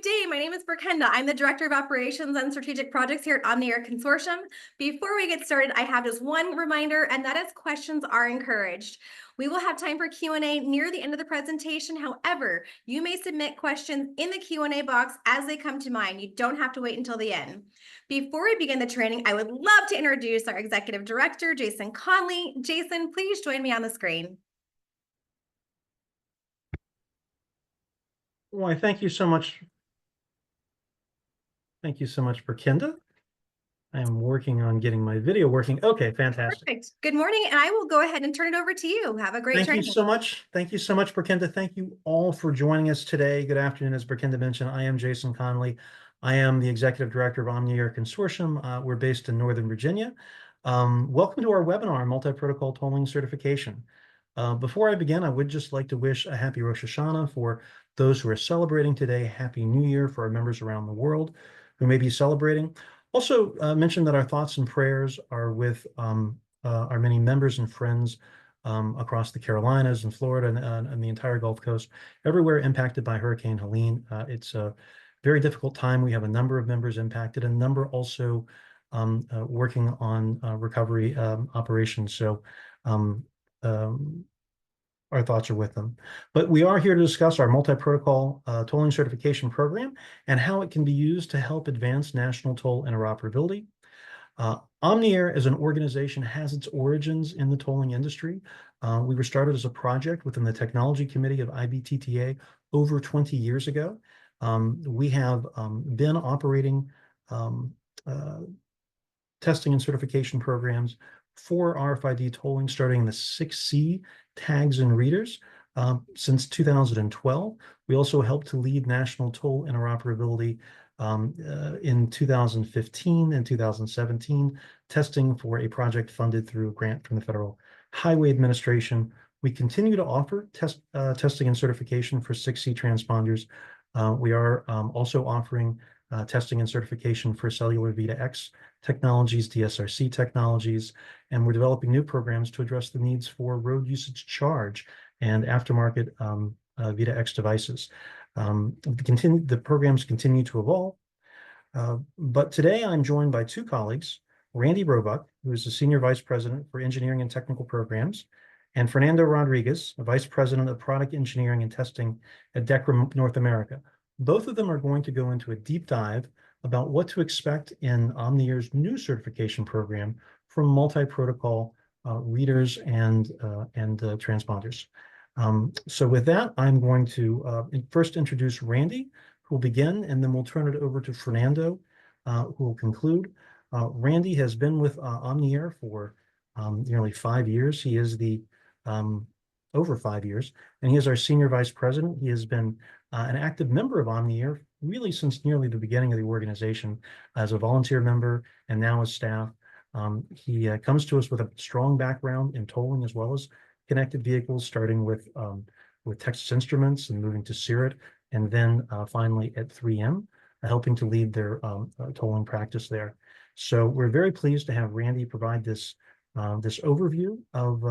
Good day. My name is Fernando. I'm the Director of Operations and Strategic Projects here at OmniAir Consortium. Before we get started, I have just one reminder, and that is questions are encouraged. We will have time for Q&A near the end of the presentation. However, you may submit questions in the Q&A box as they come to mind. You don't have to wait until the end. Before we begin the training, I would love to introduce our Executive Director, Jason Conley. Jason, please join me on the screen. Why, thank you so much. Thank you so much, Berkinda. I am working on getting my video working. Okay, fantastic. Perfect. Good morning, and I will go ahead and turn it over to you. Have a great training. Thank you so much. Thank you so much, Berkinda. Thank you all for joining us today. Good afternoon. As Berkinda mentioned, I am Jason Conley. I am the Executive Director of OmniAir Consortium. We're based in Northern Virginia. Welcome to our webinar, Multi-Protocol Tolling Certification. Before I begin, I would just like to wish a happy Rosh Hashanah for those who are celebrating today. Happy New Year for our members around the world who may be celebrating. Also mention that our thoughts and prayers are with our many members and friends across the Carolinas and Florida and the entire Gulf Coast, everywhere impacted by Hurricane Helene. It's a very difficult time. We have a number of members impacted, a number also working on recovery operations. So our thoughts are with them. But we are here to discuss our multi-protocol tolling certification program and how it can be used to help advance national toll interoperability. OmniAir as an organization has its origins in the tolling industry. We were started as a project within the technology committee of IBTTA over 20 years ago. We have been operating testing and certification programs for RFID tolling, starting in the 6C tags and readers since 2012. We also helped to lead national toll interoperability in 2015 and 2017, testing for a project funded through a grant from the Federal Highway Administration. We continue to offer testing and certification for 6C transponders. We are also offering testing and certification for cellular V2X technologies, DSRC technologies, and we're developing new programs to address the needs for road usage charge and aftermarket V2X devices. The programs continue to evolve, but today I'm joined by two colleagues, Randy Roebuck, who is the Senior Vice President for Engineering and Technical Programs, and Fernando Rodriguez, a Vice President of Product Engineering and Testing at DEKRA North America. Both of them are going to go into a deep dive about what to expect in OmniAir's new certification program for multi-protocol readers and transponders. So with that, I'm going to first introduce Randy, who will begin, and then we'll turn it over to Fernando, who will conclude. Randy has been with OmniAir for nearly 5 years. He is the over 5 years, and he is our Senior Vice President. He has been an active member of OmniAir really since nearly the beginning of the organization as a volunteer member and now as staff. He comes to us with a strong background in tolling as well as connected vehicles, starting with Texas Instruments and moving to Cirrus, and then finally at 3M, helping to lead their tolling practice there. So we're very pleased to have Randy provide this overview of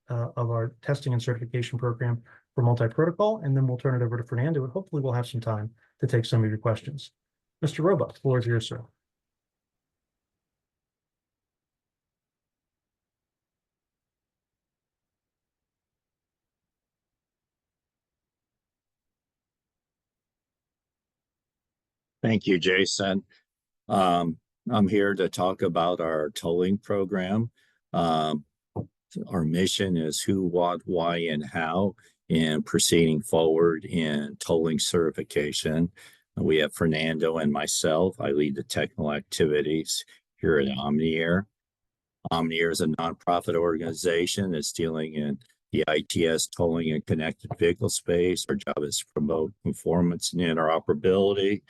our testing and certification program for multi-protocol, and then we'll turn it over to Fernando, and hopefully we'll have some time to take some of your questions. Mr. Roebuck, the floor is yours, sir. Thank you, Jason. I'm here to talk about our tolling program. Our mission is who, what, why, and how in proceeding forward in tolling certification. We have Fernando and myself. I lead the technical activities here at OmniAir. OmniAir is a nonprofit organization that's dealing in the ITS tolling and connected vehicle space. Our job is to promote conformance and interoperability.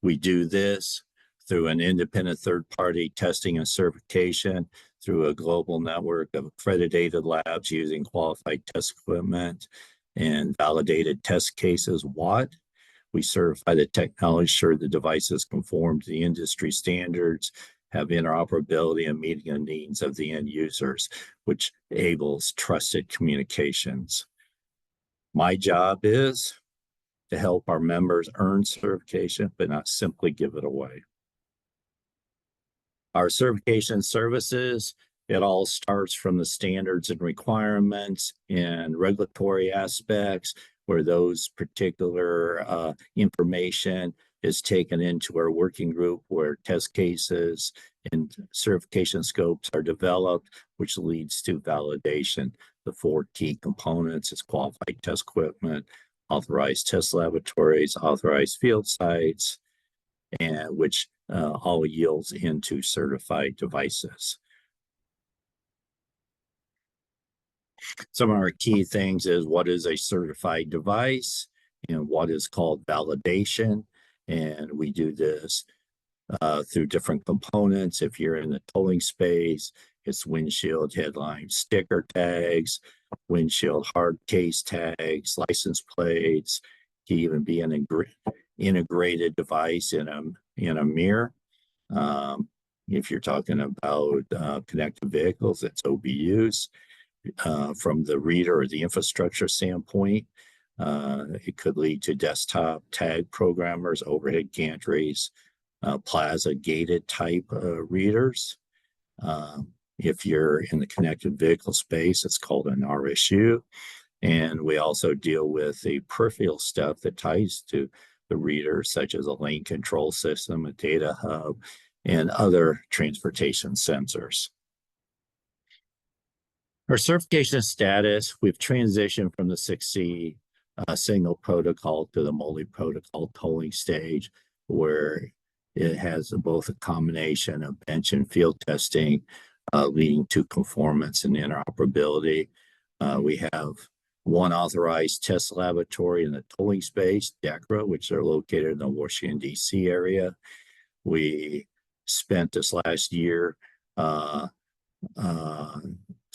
We do this through an independent third-party testing and certification through a global network of accredited labs using qualified test equipment and validated test cases. We certify the technology, sure the devices conform to the industry standards, have interoperability and meeting the needs of the end users, which enables trusted communications. My job is to help our members earn certification, but not simply give it away. Our certification services, it all starts from the standards and requirements and regulatory aspects, where those particular information is taken into our working group, where test cases and certification scopes are developed, which leads to validation. The 4 key components is qualified test equipment, authorized test laboratories, authorized field sites, and which all yields into certified devices. Some of our key things is what is a certified device and what is called validation. And we do this through different components. If you're in the tolling space, it's windshield headline sticker tags, windshield hard case tags, license plates, can even be an integrated device in a mirror. If you're talking about connected vehicles, it's OBUs. From the reader or the infrastructure standpoint, it could lead to desktop tag programmers, overhead gantries, plaza gated type readers. If you're in the connected vehicle space, it's called an RSU. And we also deal with the peripheral stuff that ties to the reader, such as a lane control system, a data hub, and other transportation sensors. Our certification status, we've transitioned from the 6C single protocol to the multi-protocol tolling stage, where it has both a combination of bench and field testing, leading to conformance and interoperability. We have 1 authorized test laboratory in the tolling space, DEKRA, which are located in the Washington, D.C. area. We spent this last year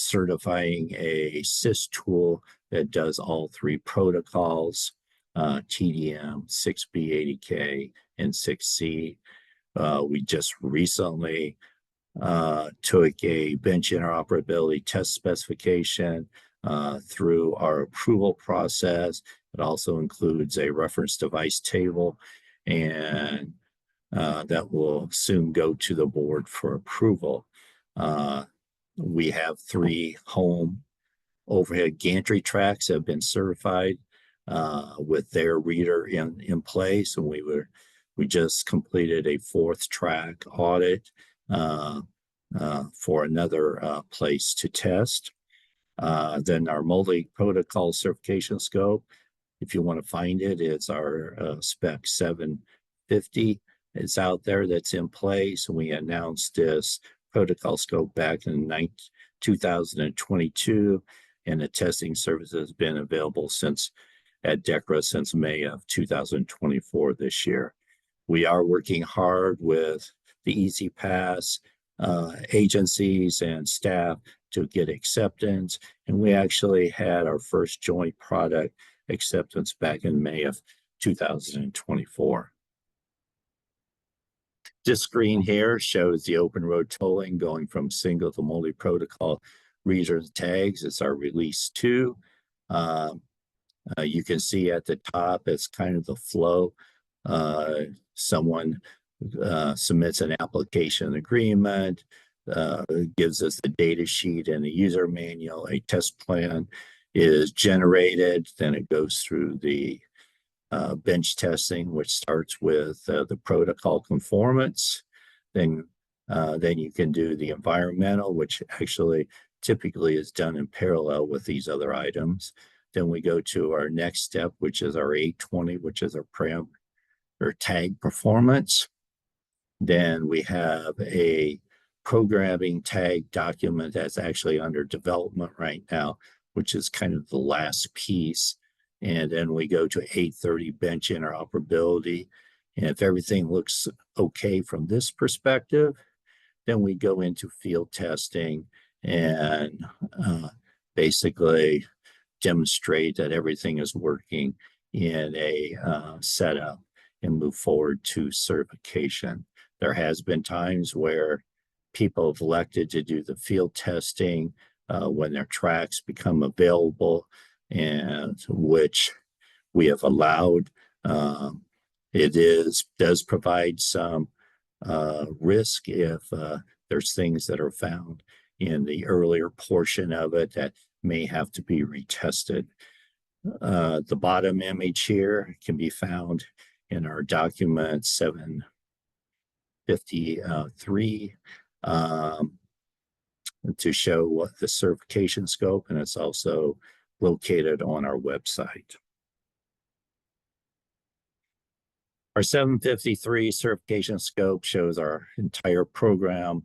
certifying a SIS tool that does all 3 protocols, TDM, 6B80K, and 6C. We just recently took a bench interoperability test specification through our approval process. It also includes a reference device table, and that will soon go to the board for approval. We have 3 home overhead gantry tracks that have been certified with their reader in place, and we just completed a 4th track audit for another place to test. Then our multi-protocol certification scope, if you want to find it, it's our spec 750. It's out there, that's in place. We announced this protocol scope back in 2022, and the testing service has been available at DEKRA since May of 2024 this year. We are working hard with the Easy Pass agencies and staff to get acceptance, and we actually had our first joint product acceptance back in May of 2024. This screen here shows the open road tolling going from single to multi-protocol readers tags. It's our release 2. You can see at the top, it's kind of the flow. Someone submits an application agreement, gives us the data sheet and the user manual. A test plan is generated, then it goes through the bench testing, which starts with the protocol conformance. Then you can do the environmental, which actually typically is done in parallel with these other items. Then we go to our next step, which is our 820, which is our param or tag performance. Then we have a programming tag document that's actually under development right now, which is kind of the last piece. And then we go to 830 bench interoperability. And if everything looks okay from this perspective, then we go into field testing and basically demonstrate that everything is working in a setup and move forward to certification. There has been times where people have elected to do the field testing when their tracks become available, and which we have allowed. Does provide some risk if there's things that are found in the earlier portion of it that may have to be retested. The bottom image here can be found in our document 753 to show what the certification scope, and it's also located on our website. Our 753 certification scope shows our entire program,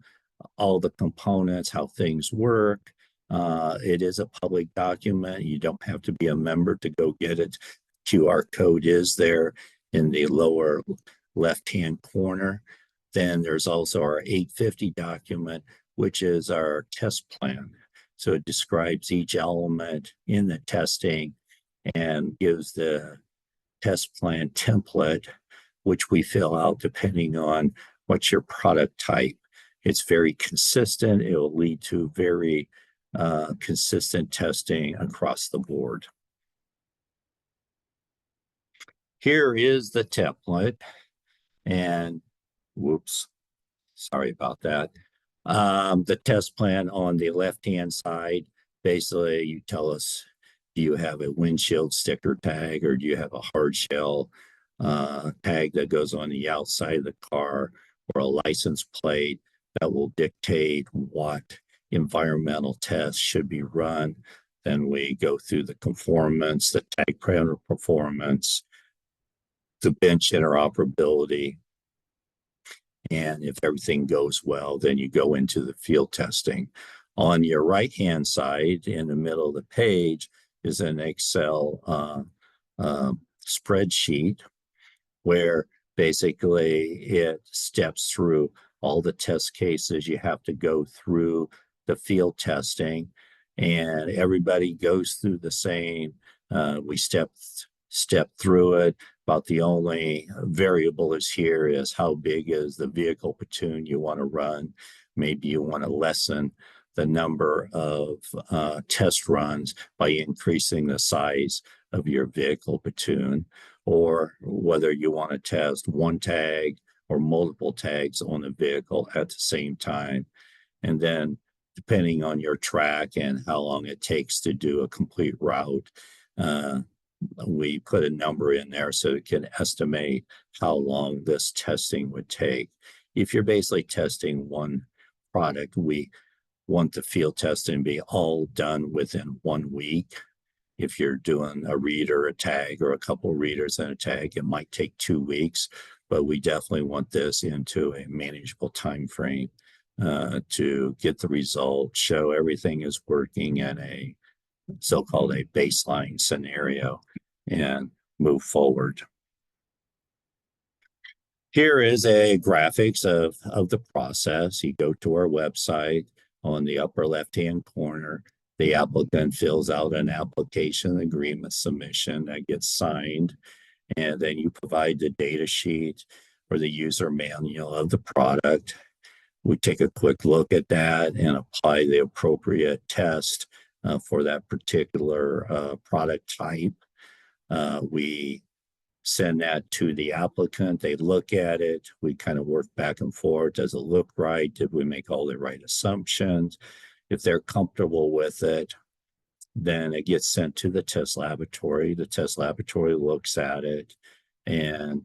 all the components, how things work. It is a public document. You don't have to be a member to go get it. QR code is there in the lower left-hand corner. Then there's also our 850 document, which is our test plan. So it describes each element in the testing and gives the test plan template, which we fill out depending on what's your product type. It's very consistent. It will lead to very consistent testing across the board. Here is the template, and whoops, sorry about that. The test plan on the left-hand side, basically you tell us, do you have a windshield sticker tag, or do you have a hard shell tag that goes on the outside of the car, or a license plate that will dictate what environmental tests should be run. Then we go through the conformance, the tag parameter performance, the bench interoperability. And if everything goes well, then you go into the field testing. On your right-hand side, in the middle of the page, is an Excel spreadsheet where basically it steps through all the test cases you have to go through the field testing, and everybody goes through the same. We step through it. About the only variable is here is how big is the vehicle platoon you want to run. Maybe you want to lessen the number of test runs by increasing the size of your vehicle platoon, or whether you want to test one tag or multiple tags on the vehicle at the same time. And then depending on your track and how long it takes to do a complete route, we put a number in there so it can estimate how long this testing would take. If you're basically testing one product, we want the field testing to be all done within 1 week. If you're doing a reader, a tag, or a couple readers and a tag, it might take 2 weeks, but we definitely want this into a manageable time frame to get the result, show everything is working in a so-called a baseline scenario, and move forward. Here is a graphics of the process. You go to our website. On the upper left-hand corner, the applicant fills out an application agreement submission that gets signed, and then you provide the data sheet or the user manual of the product. We take a quick look at that and apply the appropriate test for that particular product type. We send that to the applicant. They look at it. We kind of work back and forth. Does it look right? Did we make all the right assumptions? If they're comfortable with it, then it gets sent to the test laboratory. The test laboratory looks at it and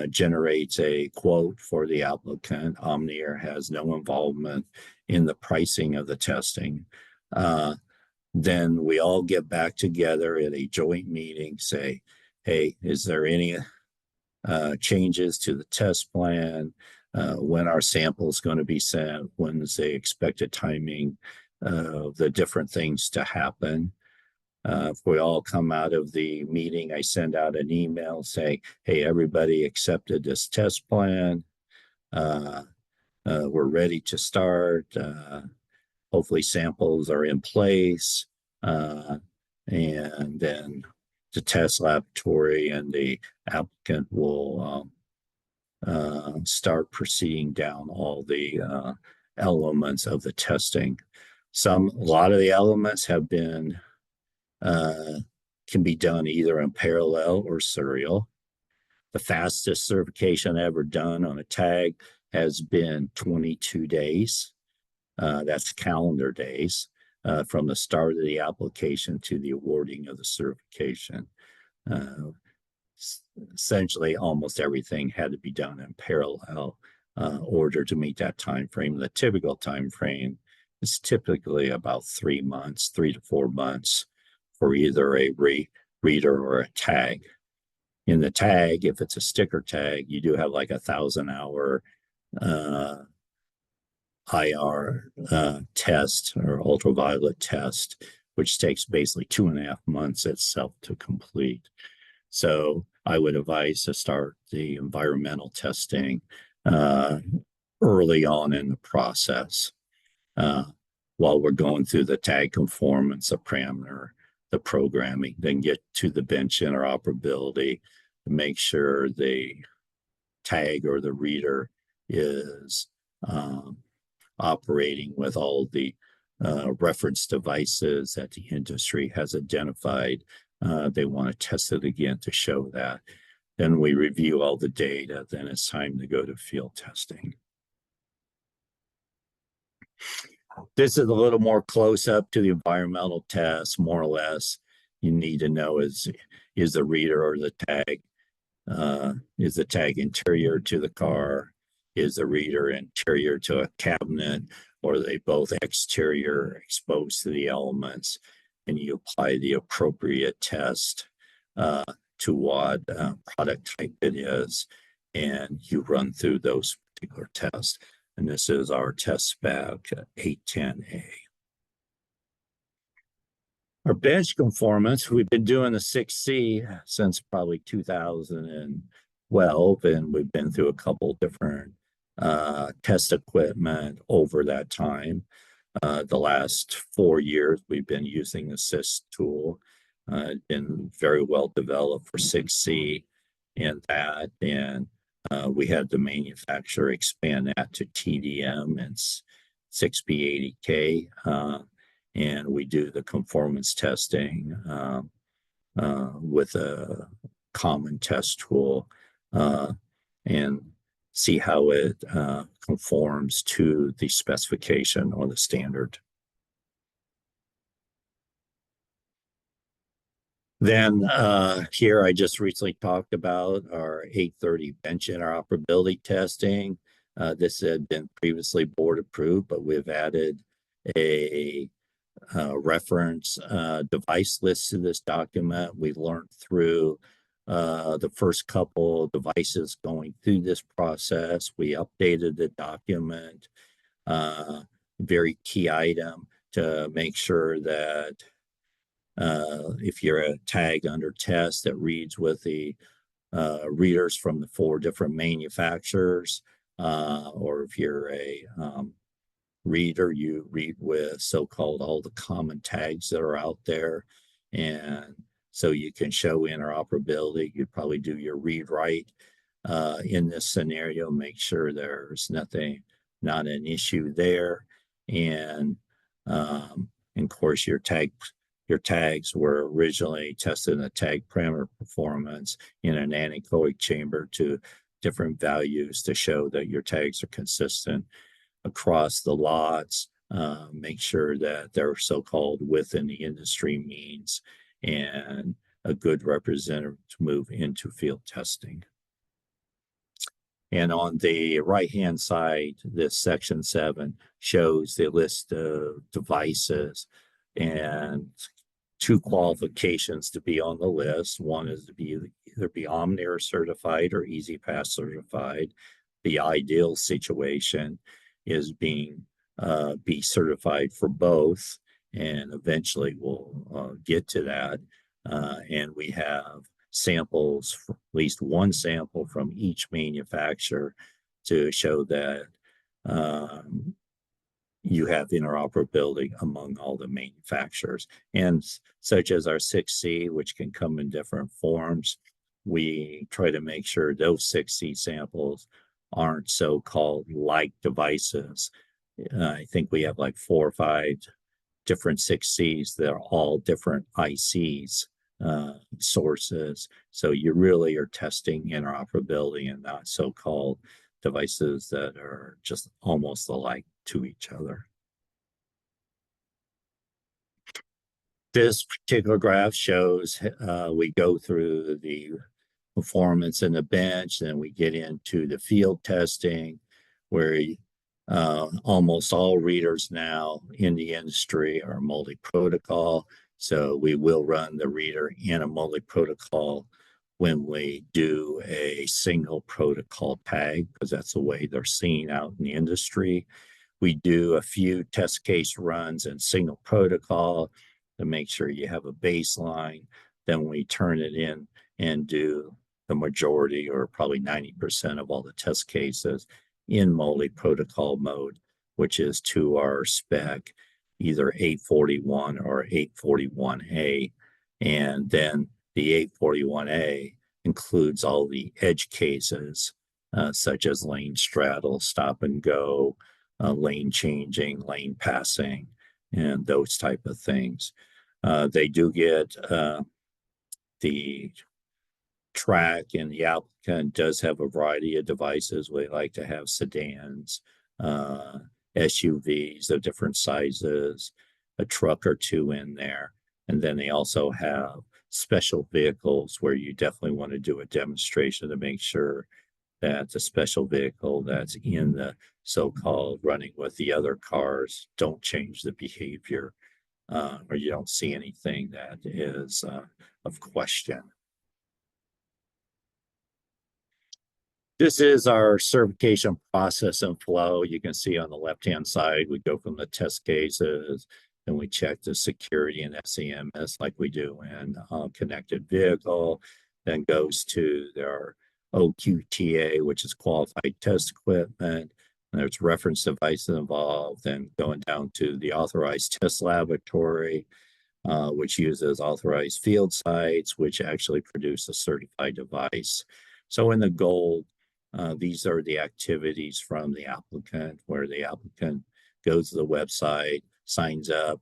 generates a quote for the applicant. OmniAir has no involvement in the pricing of the testing. Then we all get back together at a joint meeting, say, hey, is there any changes to the test plan? When our sample is going to be sent? When is the expected timing of the different things to happen? If we all come out of the meeting, I send out an email saying, hey, everybody accepted this test plan. We're ready to start. Hopefully samples are in place. And then the test laboratory and the applicant will start proceeding down all the elements of the testing. A lot of the elements have been can be done either in parallel or serial. The fastest certification ever done on a tag has been 22 days. That's calendar days from the start of the application to the awarding of the certification. Essentially, almost everything had to be done in parallel order to meet that time frame. The typical time frame is typically about 3 months, 3 to 4 months for either a reader or a tag. In the tag, if it's a sticker tag, you do have like 1,000-hour IR test or ultraviolet test, which takes basically 2.5 months itself to complete. So I would advise to start the environmental testing early on in the process while we're going through the tag conformance, the parameter, the programming, then get to the bench interoperability to make sure the tag or the reader is operating with all the reference devices that the industry has identified. They want to test it again to show that. Then we review all the data. Then it's time to go to field testing. This is a little more close up to the environmental test, more or less. You need to know is the reader or the tag, is the tag interior to the car? Is the reader interior to a cabinet, or are they both exterior, exposed to the elements? And you apply the appropriate test to what product type it is, and you run through those particular tests. And this is our test spec 810A. Our bench conformance, we've been doing the 6C since probably 2012, and we've been through a couple different test equipment over that time. The last 4 years, we've been using the SIS tool. Been very well developed for 6C and that, and we had the manufacturer expand that to TDM and 6B80K, and we do the conformance testing with a common test tool and see how it conforms to the specification or the standard. Then here I just recently talked about our 830 bench interoperability testing. This had been previously board approved, but we've added a reference device list to this document. We learned through the first couple devices going through this process. We updated the document, very key item to make sure that if you're a tag under test that reads with the readers from the 4 different manufacturers, or if you're a reader, you read with so-called all the common tags that are out there. And so you can show interoperability. You'd probably do your read-write in this scenario, make sure there's not an issue there. And of course, your tags were originally tested in the tag parameter performance in an anechoic chamber to different values to show that your tags are consistent across the lots. Make sure that they're so-called within the industry means and a good representative to move into field testing. And on the right-hand side, this section 7 shows the list of devices and 2 qualifications to be on the list. One is to be either be OmniAir certified or EasyPass certified. The ideal situation is being be certified for both, and eventually we'll get to that. And we have samples, at least one sample from each manufacturer to show that you have interoperability among all the manufacturers. And such as our 6C, which can come in different forms, we try to make sure those 6C samples aren't so-called like devices. I think we have like 4 or 5 different 6Cs that are all different ICs sources. So you really are testing interoperability and not so-called devices that are just almost alike to each other. This particular graph shows we go through the performance in the bench, then we get into the field testing, where almost all readers now in the industry are multi-protocol. So we will run the reader in a multi-protocol when we do a single protocol tag, because that's the way they're seen out in the industry. We do a few test case runs in single protocol to make sure you have a baseline. Then we turn it in and do the majority, or probably 90% of all the test cases in multi-protocol mode, which is to our spec, either 841 or 841A. And then the 841A includes all the edge cases, such as lane straddle, stop and go, lane changing, lane passing, and those type of things. They do get the track, and the applicant does have a variety of devices. We like to have sedans, SUVs of different sizes, a truck or two in there. And then they also have special vehicles where you definitely want to do a demonstration to make sure that the special vehicle that's in the so-called running with the other cars don't change the behavior, or you don't see anything that is of question. This is our certification process and flow. You can see on the left-hand side, we go from the test cases, and we check the security and SEMS like we do in connected vehicle, then goes to their OQTA, which is qualified test equipment. And there's reference devices involved, then going down to the authorized test laboratory, which uses authorized field sites, which actually produce a certified device. So in the gold, these are the activities from the applicant, where the applicant goes to the website, signs up,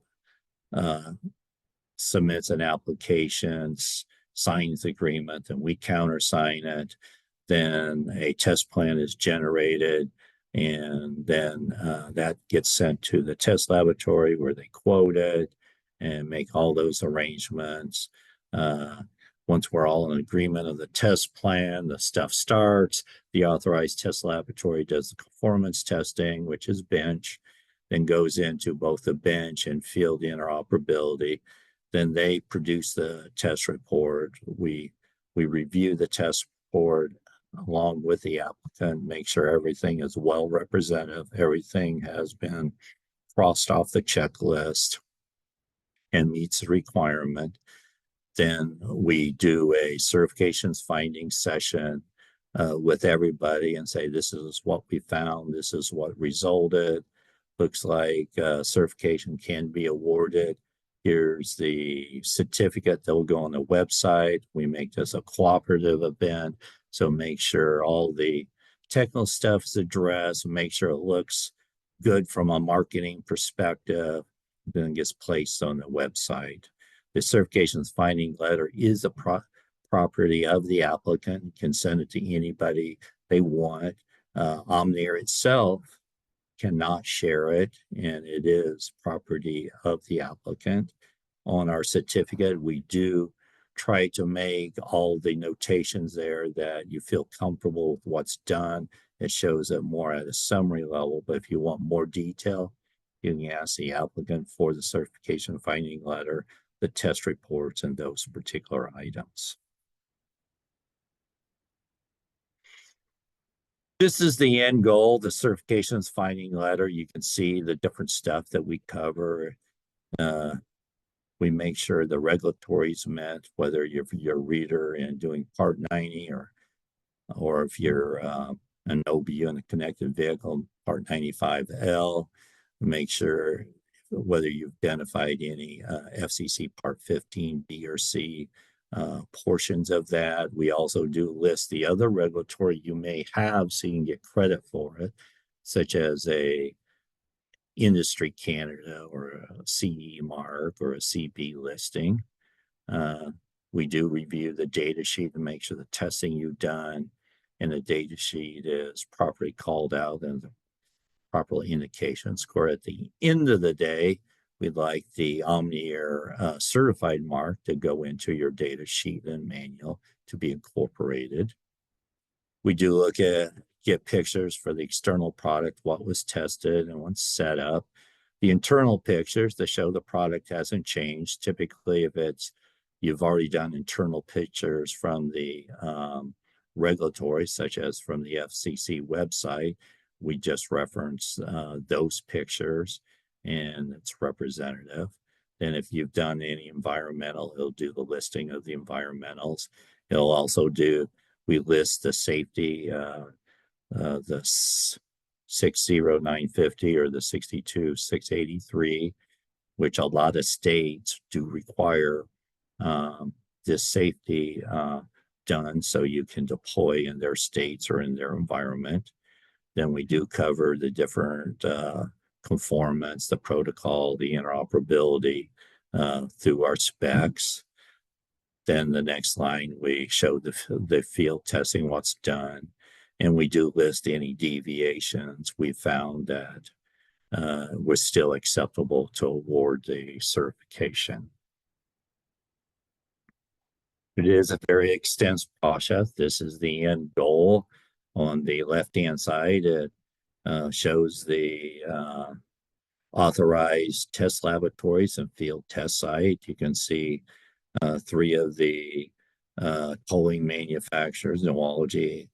submits an application, signs the agreement, and we countersign it. Then a test plan is generated, and then that gets sent to the test laboratory where they quote it and make all those arrangements. Once we're all in agreement of the test plan, the stuff starts. The authorized test laboratory does the performance testing, which is bench, then goes into both the bench and field interoperability. Then they produce the test report. We review the test report along with the applicant, make sure everything is well represented, everything has been crossed off the checklist and meets the requirement. Then we do a certifications finding session with everybody and say, this is what we found, this is what resulted. Looks like certification can be awarded. Here's the certificate that will go on the website. We make this a cooperative event, so make sure all the technical stuff is addressed, make sure it looks good from a marketing perspective, then gets placed on the website. The certifications finding letter is a property of the applicant, can send it to anybody they want. OmniAir itself cannot share it, and it is property of the applicant. On our certificate, we do try to make all the notations there that you feel comfortable with what's done. It shows it more at a summary level, but if you want more detail, you can ask the applicant for the certification finding letter, the test reports, and those particular items. This is the end goal, the certifications finding letter. You can see the different stuff that we cover. We make sure the regulatory is met, whether you're a reader and doing Part 90 or if you're an OBU in a connected vehicle, Part 95L. Make sure whether you've identified any FCC Part 15, B, or C portions of that. We also do list the other regulatory you may have so you can get credit for it, such as a Industry Canada or a CE mark or a CB listing. We do review the data sheet to make sure the testing you've done and the data sheet is properly called out and the proper indication score. At the end of the day, we'd like the OmniAir certified mark to go into your data sheet and manual to be incorporated. We do get pictures for the external product, what was tested and what's set up. The internal pictures to show the product hasn't changed. Typically, if you've already done internal pictures from the regulatory, such as from the FCC website, we just reference those pictures and it's representative. Then if you've done any environmental, it'll do the listing of the environmentals. It'll also we list the safety, the 60950 or the 62683, which a lot of states do require this safety done so you can deploy in their states or in their environment. Then we do cover the different conformance, the protocol, the interoperability through our specs. Then the next line, we show the field testing, what's done, and we do list any deviations we found that was still acceptable to award the certification. It is a very extensive process. This is the end goal. On the left-hand side, it shows the authorized test laboratories and field test site. You can see 3 of the tolling manufacturers, Noology,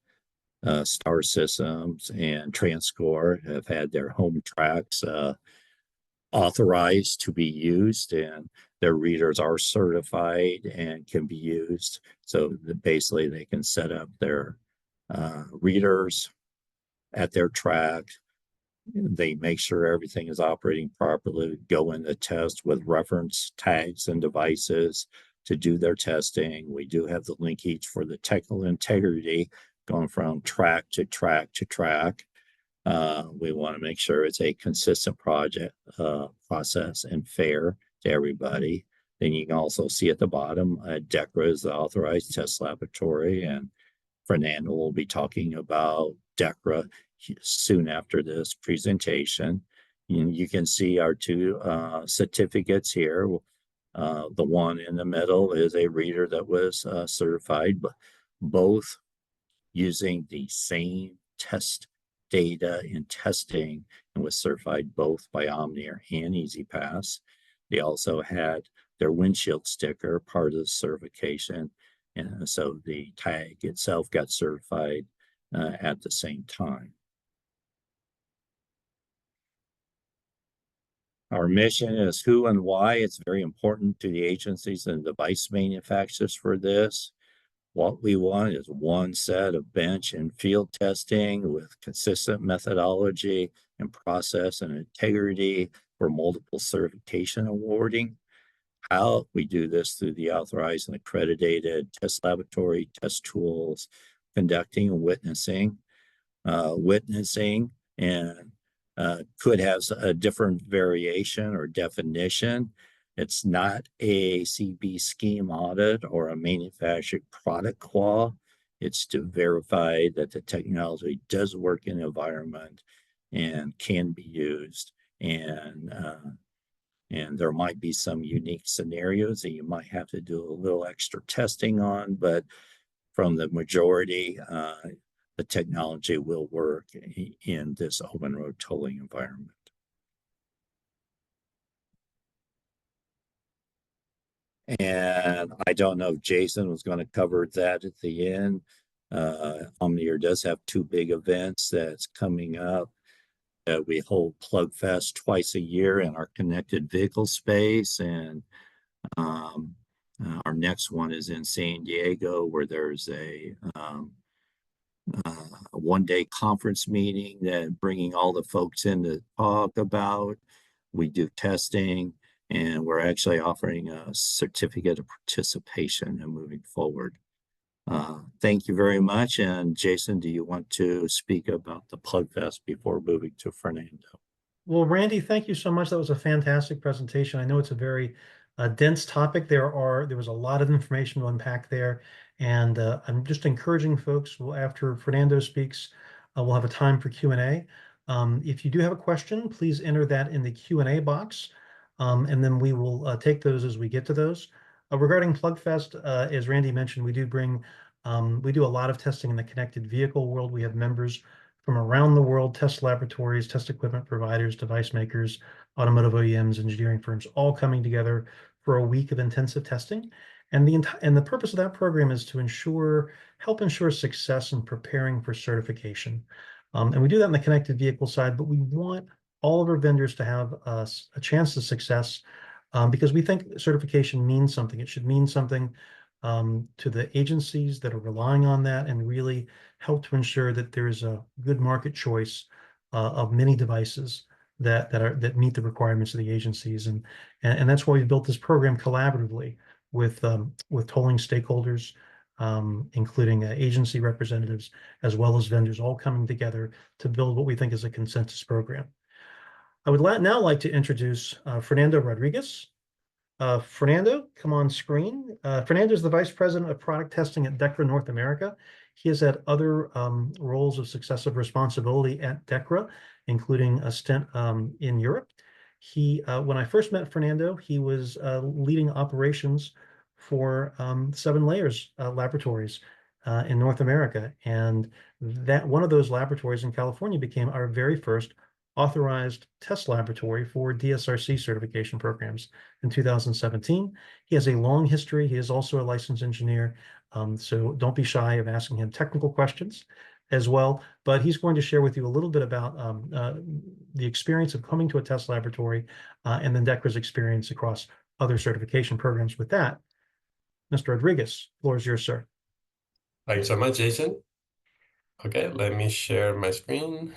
Star Systems, and TransScore have had their home tracks authorized to be used, and their readers are certified and can be used. So basically they can set up their readers at their track. They make sure everything is operating properly, go in the test with reference tags and devices to do their testing. We do have the linkage for the technical integrity going from track to track to track. We want to make sure it's a consistent process and fair to everybody. Then you can also see at the bottom, DEKRA is the authorized test laboratory, and Fernando will be talking about DEKRA soon after this presentation. You can see our 2 certificates here. The one in the middle is a reader that was certified, but both using the same test data in testing and was certified both by OmniAir and EasyPass. They also had their windshield sticker part of the certification, and so the tag itself got certified at the same time. Our mission is who and why. It's very important to the agencies and device manufacturers for this. What we want is one set of bench and field testing with consistent methodology and process and integrity for multiple certification awarding. How we do this through the authorized and accredited test laboratory, test tools, conducting and witnessing. Witnessing and could have a different variation or definition. It's not a CB scheme audit or a manufactured product qual. It's to verify that the technology does work in the environment and can be used. And there might be some unique scenarios that you might have to do a little extra testing on, but from the majority, the technology will work in this open road tolling environment. And I don't know if Jason was going to cover that at the end. OmniAir does have 2 big events that's coming up. We hold PlugFest twice a year in our connected vehicle space, and our next one is in San Diego, where there's a one-day conference meeting that bringing all the folks in to talk about. We do testing, and we're actually offering a certificate of participation and moving forward. Thank you very much. And Jason, do you want to speak about the PlugFest before moving to Fernando? Well, Randy, thank you so much. That was a fantastic presentation. I know it's a very a dense topic. There was a lot of information to unpack there, and I'm just encouraging folks. After Fernando speaks, we'll have a time for Q&A. If you do have a question, please enter that in the Q&A box, and then we will take those as we get to those. Regarding PlugFest, as Randy mentioned, we do a lot of testing in the connected vehicle world. We have members from around the world, test laboratories, test equipment providers, device makers, automotive OEMs, engineering firms, all coming together for a week of intensive testing. And the purpose of that program is to help ensure success in preparing for certification. And we do that on the connected vehicle side, but we want all of our vendors to have a chance to success, because we think certification means something. It should mean something to the agencies that are relying on that, and really help to ensure that there's a good market choice of many devices that meet the requirements of the agencies, and that's why we've built this program collaboratively with tolling stakeholders, including agency representatives as well as vendors, all coming together to build what we think is a consensus program. I would now like to introduce Fernando Rodriguez. Fernando, come on screen. Fernando is the Vice President of Product Testing at DEKRA North America. He has had other roles of successive responsibility at DEKRA, including a stint in Europe. When I first met Fernando, he was leading operations for 7 Layers laboratories in North America. And that one of those laboratories in California became our very first authorized test laboratory for DSRC certification programs in 2017. He has a long history. He is also a licensed engineer, so don't be shy of asking him technical questions as well. But he's going to share with you a little bit about the experience of coming to a test laboratory, and then DEKRA's experience across other certification programs. With that, Mr. Rodriguez, floor is yours, sir. Thanks so much, Jason. Okay, let me share my screen.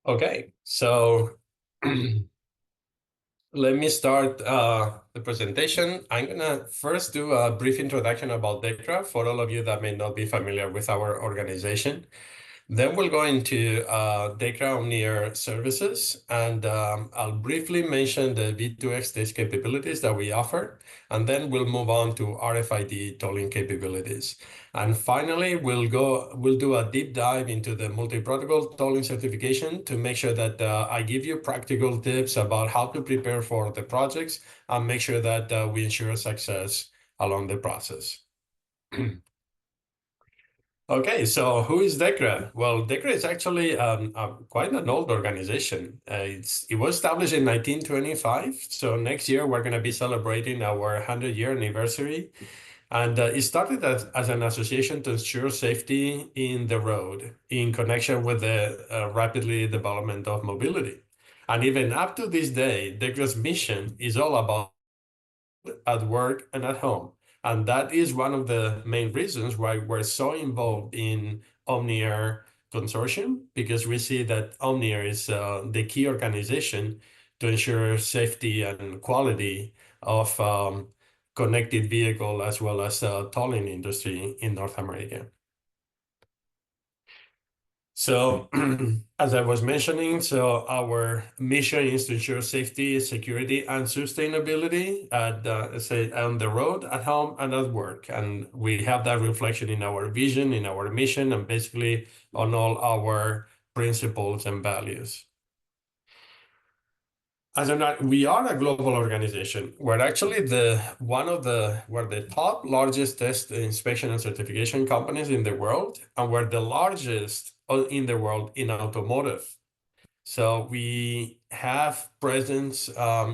Okay, so let me start the presentation. I'm gonna first do a brief introduction about DEKRA for all of you that may not be familiar with our organization. Then we'll go into DEKRA OmniAir services, and I'll briefly mention the V2X test capabilities that we offer, and then we'll move on to RFID tolling capabilities. And finally, we'll do a deep dive into the multi-protocol tolling certification to make sure that I give you practical tips about how to prepare for the projects and make sure that we ensure success along the process. Okay, so who is DEKRA? Well, DEKRA is actually quite an old organization. It was established in 1925. So next year, we're going to be celebrating our 100-year anniversary. And it started as an association to ensure safety in the road in connection with the rapidly development of mobility. And even up to this day, DEKRA's mission is all about at work and at home. And that is one of the main reasons why we're so involved in OmniAir Consortium, because we see that OmniAir is the key organization to ensure safety and quality of connected vehicle as well as tolling industry in North America. So as I was mentioning, so our mission is to ensure safety, security, and sustainability at, say, on the road, at home, and at work. And we have that reflection in our vision, in our mission, and basically on all our principles and values. We are a global organization. We're actually we're the top largest test inspection and certification companies in the world, and we're the largest in the world in automotive. So we have presence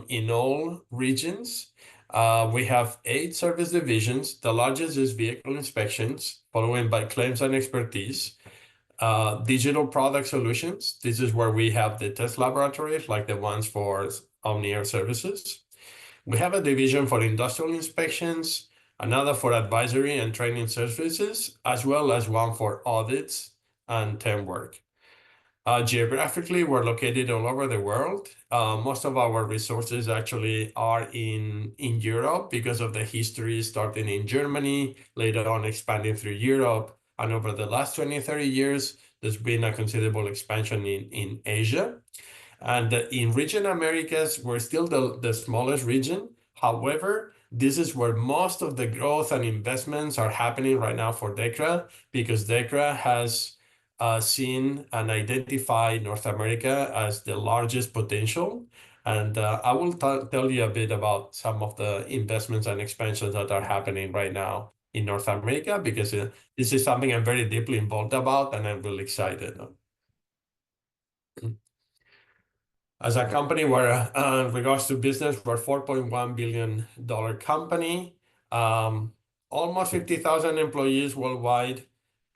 in all regions. We have 8 service divisions. The largest is vehicle inspections, followed by claims and expertise. Digital product solutions. This is where we have the test laboratories, like the ones for OmniAir services. We have a division for industrial inspections, another for advisory and training services, as well as one for audits and temp work. Geographically, we're located all over the world. Most of our resources actually are in Europe because of the history starting in Germany, later on expanding through Europe. And over the last 20, 30 years, there's been a considerable expansion in Asia. And in region Americas, we're still the smallest region. However, this is where most of the growth and investments are happening right now for DEKRA, because DEKRA has seen and identified North America as the largest potential. And I will tell you a bit about some of the investments and expansions that are happening right now in North America, because this is something I'm very deeply involved about and I'm really excited. As a company, we're in regards to business, we're $4.1 billion company, almost 50,000 employees worldwide.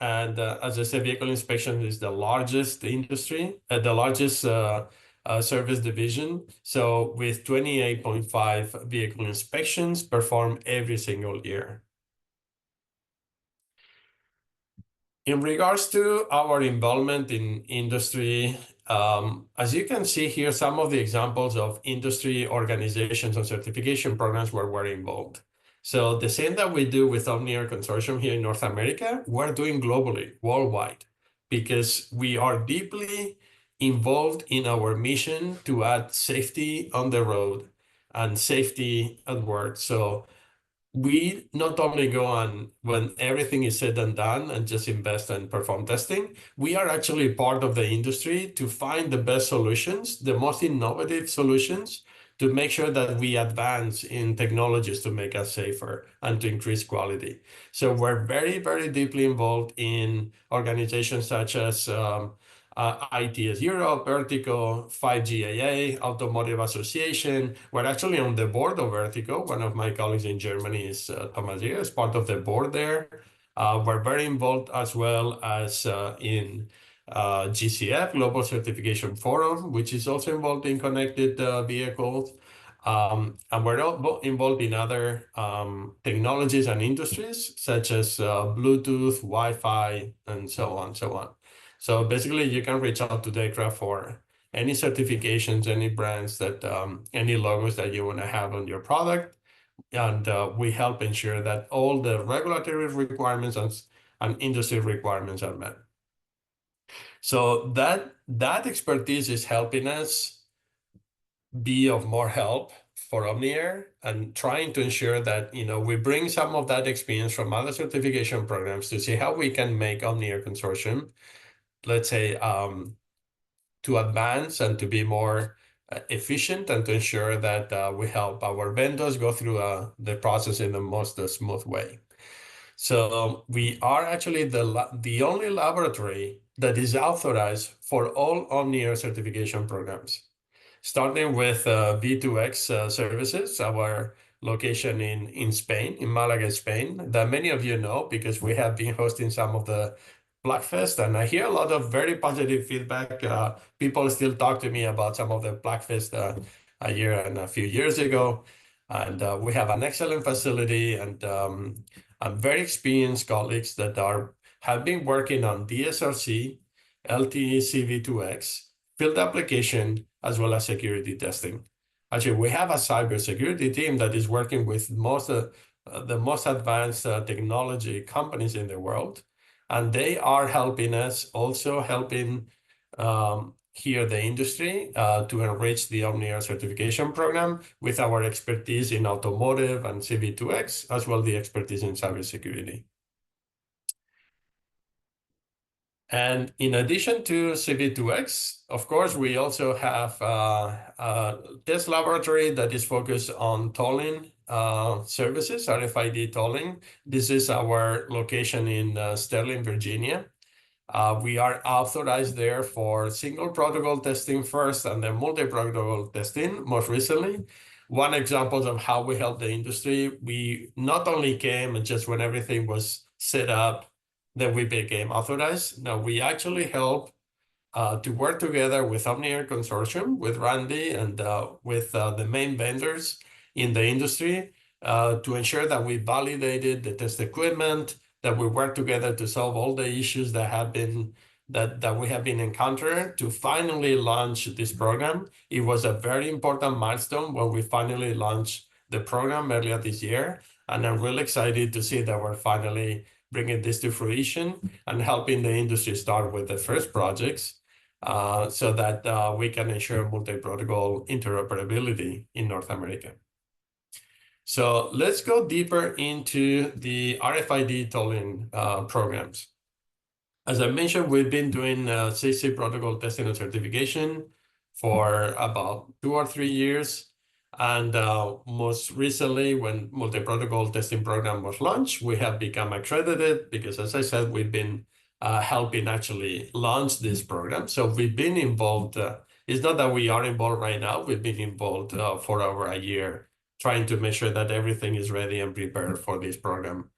And as I said, vehicle inspection is the largest industry, the largest service division. So with 28.5 vehicle inspections performed every single year. In regards to our involvement in industry, as you can see here, some of the examples of industry organizations and certification programs where we're involved. So the same that we do with OmniAir Consortium here in North America, we're doing globally, worldwide, because we are deeply involved in our mission to add safety on the road and safety at work. So we not only go on when everything is said and done and just invest and perform testing, we are actually part of the industry to find the best solutions, the most innovative solutions, to make sure that we advance in technologies to make us safer and to increase quality. So we're very, very deeply involved in organizations such as ITS Europe, Vertigo, 5GAA, Automotive Association. We're actually on the board of Vertigo. One of my colleagues in Germany is Thomas Dier, is part of the board there. We're very involved as well as in GCF, Global Certification Forum, which is also involved in connected vehicles. And we're involved in other technologies and industries, such as Bluetooth, Wi-Fi, and so on, so on. So basically, you can reach out to DEKRA for any certifications, any brands that, any logos that you want to have on your product. And we help ensure that all the regulatory requirements and industry requirements are met. So that expertise is helping us be of more help for OmniAir and trying to ensure that, we bring some of that experience from other certification programs to see how we can make OmniAir Consortium, let's say, to advance and to be more efficient and to ensure that we help our vendors go through the process in the most smooth way. So we are actually the only laboratory that is authorized for all OmniAir certification programs, starting with V2X services, our location in Spain, in Malaga, Spain, that many of you know because we have been hosting some of the Blackfest, and I hear a lot of very positive feedback. People still talk to me about some of the Blackfest a year and a few years ago, and we have an excellent facility and very experienced colleagues that have been working on DSRC, LTE CV2X, field application, as well as security testing. Actually, we have a cybersecurity team that is working with the most advanced technology companies in the world. And they are helping us, also helping here the industry to enrich the OmniAir certification program with our expertise in automotive and CV2X, as well as the expertise in cybersecurity. And in addition to CV2X, of course, we also have a test laboratory that is focused on tolling services, RFID tolling. This is our location in Sterling, Virginia. We are authorized there for single protocol testing first and then multi-protocol testing most recently. One example of how we help the industry, we not only came just when everything was set up, then we became authorized. Now we actually help to work together with OmniAir Consortium, with Randy and with the main vendors in the industry to ensure that we validated the test equipment, that we work together to solve all the issues that have been that we have been encountering to finally launch this program. It was a very important milestone when we finally launched the program earlier this year. And I'm really excited to see that we're finally bringing this to fruition and helping the industry start with the first projects so that we can ensure multi-protocol interoperability in North America. So let's go deeper into the RFID tolling programs. As I mentioned, we've been doing 6C protocol testing and certification for about 2 or 3 years. And most recently, when multi-protocol testing program was launched, we have become accredited because, as I said, we've been helping actually launch this program. So we've been involved. It's not that we are involved right now. We've been involved for over a year, trying to make sure that everything is ready and prepared for this program.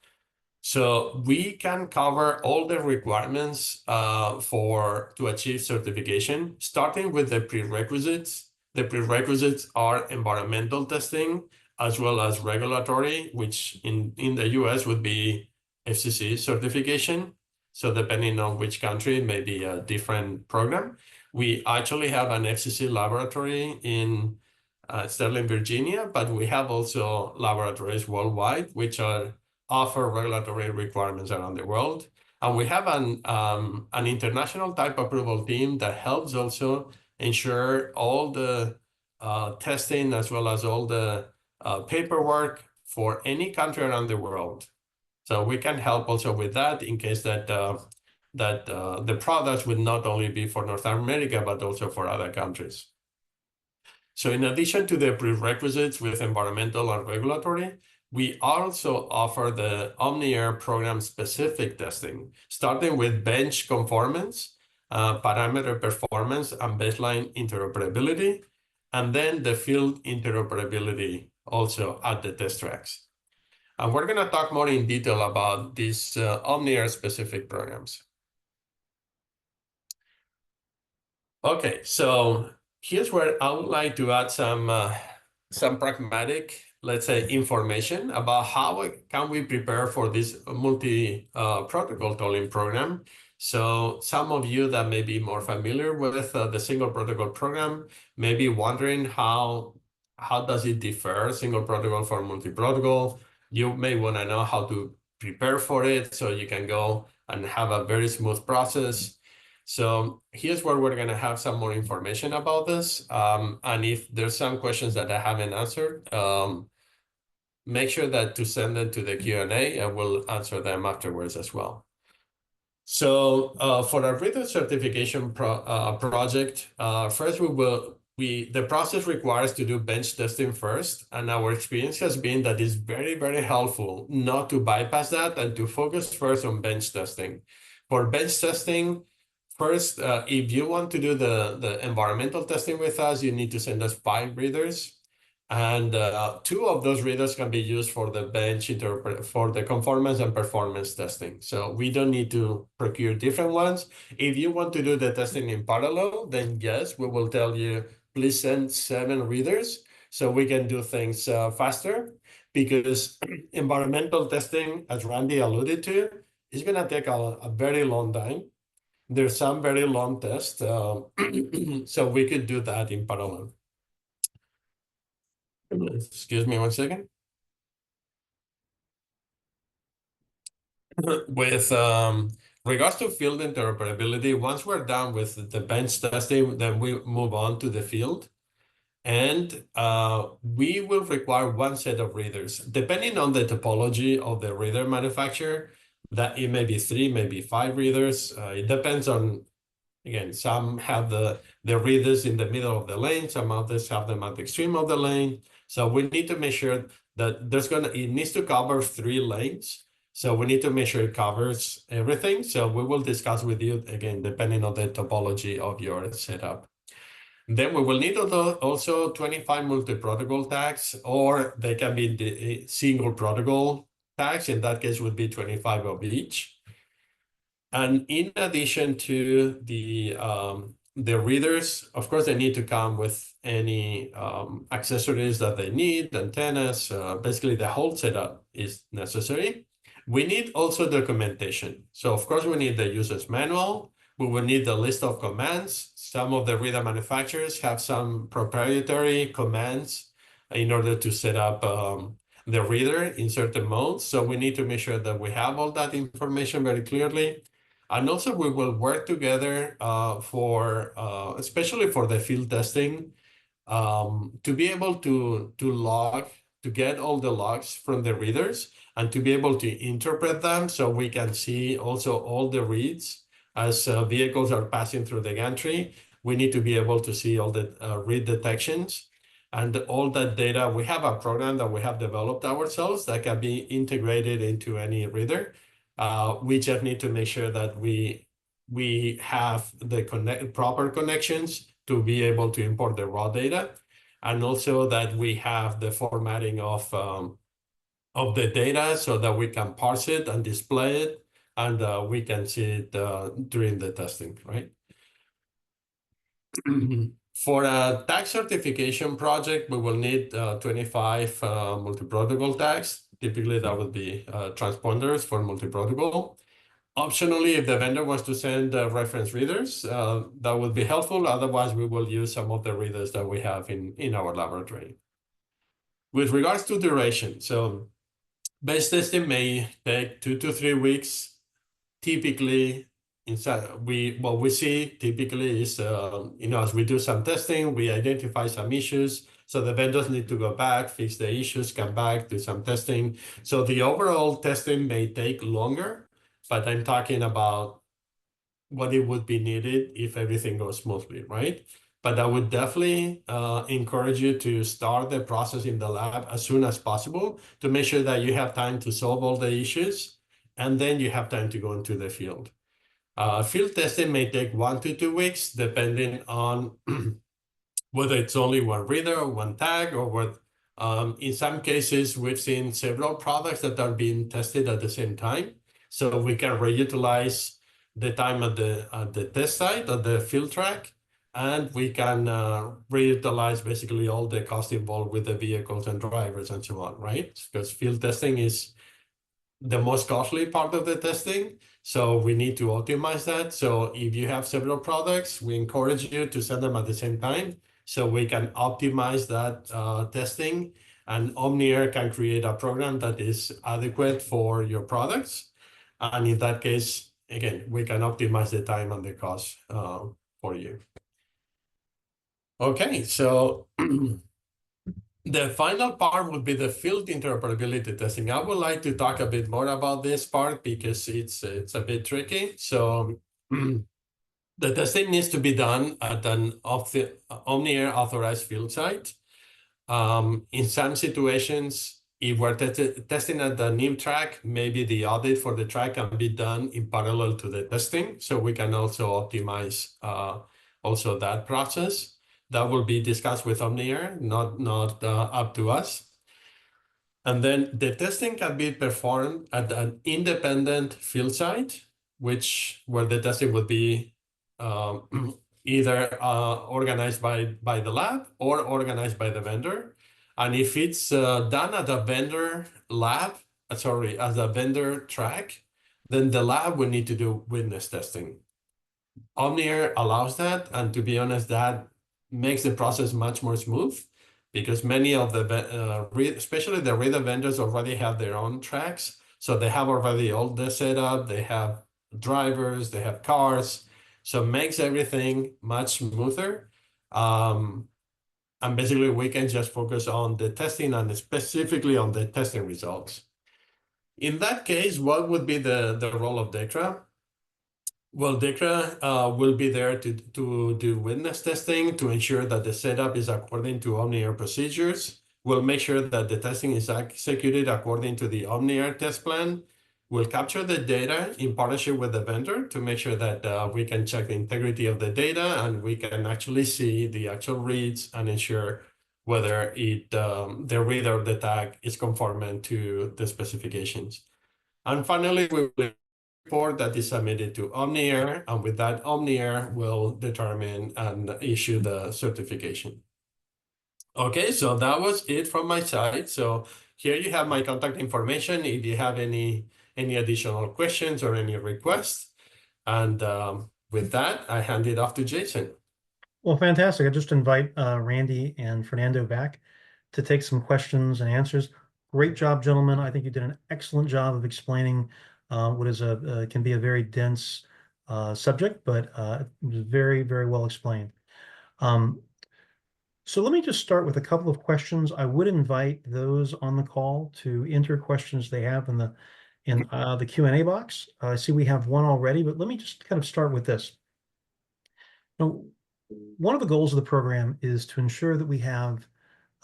So we can cover all the requirements to achieve certification, starting with the prerequisites. The prerequisites are environmental testing as well as regulatory, which in the US would be FCC certification. So depending on which country, it may be a different program. We actually have an FCC laboratory in Sterling, Virginia, but we have also laboratories worldwide, which offer regulatory requirements around the world. And we have an international type approval team that helps also ensure all the testing as well as all the paperwork for any country around the world. So we can help also with that in case that the products would not only be for North America, but also for other countries. So in addition to the prerequisites with environmental and regulatory, we also offer the OmniAir program-specific testing, starting with bench conformance, parameter performance, and baseline interoperability, and then the field interoperability also at the test tracks. And we're going to talk more in detail about these OmniAir-specific programs. Okay, so here's where I would like to add some pragmatic, let's say, information about how can we prepare for this multi-protocol tolling program. So some of you that may be more familiar with the single protocol program may be wondering how does it differ, single protocol from multi-protocol. You may want to know how to prepare for it so you can go and have a very smooth process. So here's where we're going to have some more information about this. And if there's some questions that I haven't answered, make sure that to send them to the Q&A and we'll answer them afterwards as well. So for our reader certification project, first the process requires to do bench testing first. And our experience has been that it's very, very helpful not to bypass that and to focus first on bench testing. For bench testing, first, if you want to do the environmental testing with us, you need to send us 5 readers. And 2 of those readers can be used for the bench for the conformance and performance testing. So we don't need to procure different ones. If you want to do the testing in parallel, then yes, we will tell you, please send 7 readers so we can do things faster. Because environmental testing, as Randy alluded to, is going to take a very long time. There's some very long tests, so we could do that in parallel. Excuse me 1 second. With regards to field interoperability, once we're done with the bench testing, then we move on to the field. And we will require 1 set of readers, depending on the topology of the reader manufacturer. That it may be 3, maybe 5 readers. It depends on, again, some have the readers in the middle of the lane, some others have them at the extreme of the lane. So we need to make sure that it needs to cover 3 lanes. So we need to make sure it covers everything. So we will discuss with you, again, depending on the topology of your setup. Then we will need also 25 multi-protocol tags, or they can be the single protocol tags. In that case, would be 25 of each. And in addition to the readers, of course, they need to come with any accessories that they need, antennas. Basically, the whole setup is necessary. We need also documentation. So, of course, we need the user's manual. We will need the list of commands. Some of the reader manufacturers have some proprietary commands in order to set up the reader in certain modes. So we need to make sure that we have all that information very clearly. And also we will work together especially for the field testing, to be able to log, to get all the logs from the readers and to be able to interpret them so we can see also all the reads as vehicles are passing through the gantry. We need to be able to see all the read detections and all that data. We have a program that we have developed ourselves that can be integrated into any reader. We just need to make sure that we have the proper connections to be able to import the raw data, and also that we have the formatting of the data so that we can parse it and display it, and we can see it during the testing, right? For a tag certification project, we will need 25 multi-protocol tags. Typically, that would be transponders for multi-protocol. Optionally, if the vendor wants to send reference readers, that would be helpful. Otherwise, we will use some of the readers that we have in our laboratory. With regards to duration, so base testing may take 2 to 3 weeks. Typically, what we see typically is, as we do some testing, we identify some issues. So the vendors need to go back, fix the issues, come back, do some testing. So the overall testing may take longer, but I'm talking about what it would be needed if everything goes smoothly, right? But I would definitely encourage you to start the process in the lab as soon as possible to make sure that you have time to solve all the issues, and then you have time to go into the field. Field testing may take 1 to 2 weeks, depending on whether it's only one reader or one tag, or what. In some cases, we've seen several products that are being tested at the same time, so we can reutilize the time at the test site, at the field track, and we can reutilize basically all the cost involved with the vehicles and drivers and so on, right? Because field testing is the most costly part of the testing, so we need to optimize that. So if you have several products, we encourage you to send them at the same time so we can optimize that testing, and OmniAir can create a program that is adequate for your products. And in that case, again, we can optimize the time and the cost for you. Okay, so the final part would be the field interoperability testing. I would like to talk a bit more about this part because it's a bit tricky. So the testing needs to be done at an OmniAir authorized field site. In some situations, if we're testing at the NIM track, maybe the audit for the track can be done in parallel to the testing. So we can also optimize also that process. That will be discussed with OmniAir, not up to us. And then the testing can be performed at an independent field site, where the testing would be either organized by the lab or organized by the vendor. And if it's done at a vendor lab, at a vendor track, then the lab will need to do witness testing. OmniAir allows that, and to be honest, that makes the process much more smooth, because many of the, especially the reader vendors, already have their own tracks. So they have already all the setup, they have drivers, they have cars. So it makes everything much smoother. And basically, we can just focus on the testing and specifically on the testing results. In that case, what would be the role of DEKRA? Well, DEKRA will be there to do witness testing to ensure that the setup is according to OmniAir procedures. We'll make sure that the testing is executed according to the OmniAir test plan. We'll capture the data in partnership with the vendor to make sure that we can check the integrity of the data, and we can actually see the actual reads and ensure whether the reader of the tag is conformant to the specifications. And finally, we will report that is submitted to OmniAir, and with that, OmniAir will determine and issue the certification. Okay, so that was it from my side. So here you have my contact information if you have any additional questions or any requests. And with that, I hand it off to Jason. Well, fantastic. I just invite Randy and Fernando back to take some questions and answers. Great job, gentlemen. I think you did an excellent job of explaining what is can be a very dense subject, but it was very, very well explained. So let me just start with a couple of questions. I would invite those on the call to enter questions they have in the Q&A box. I see we have one already, but let me just kind of start with this. Now, one of the goals of the program is to ensure that we have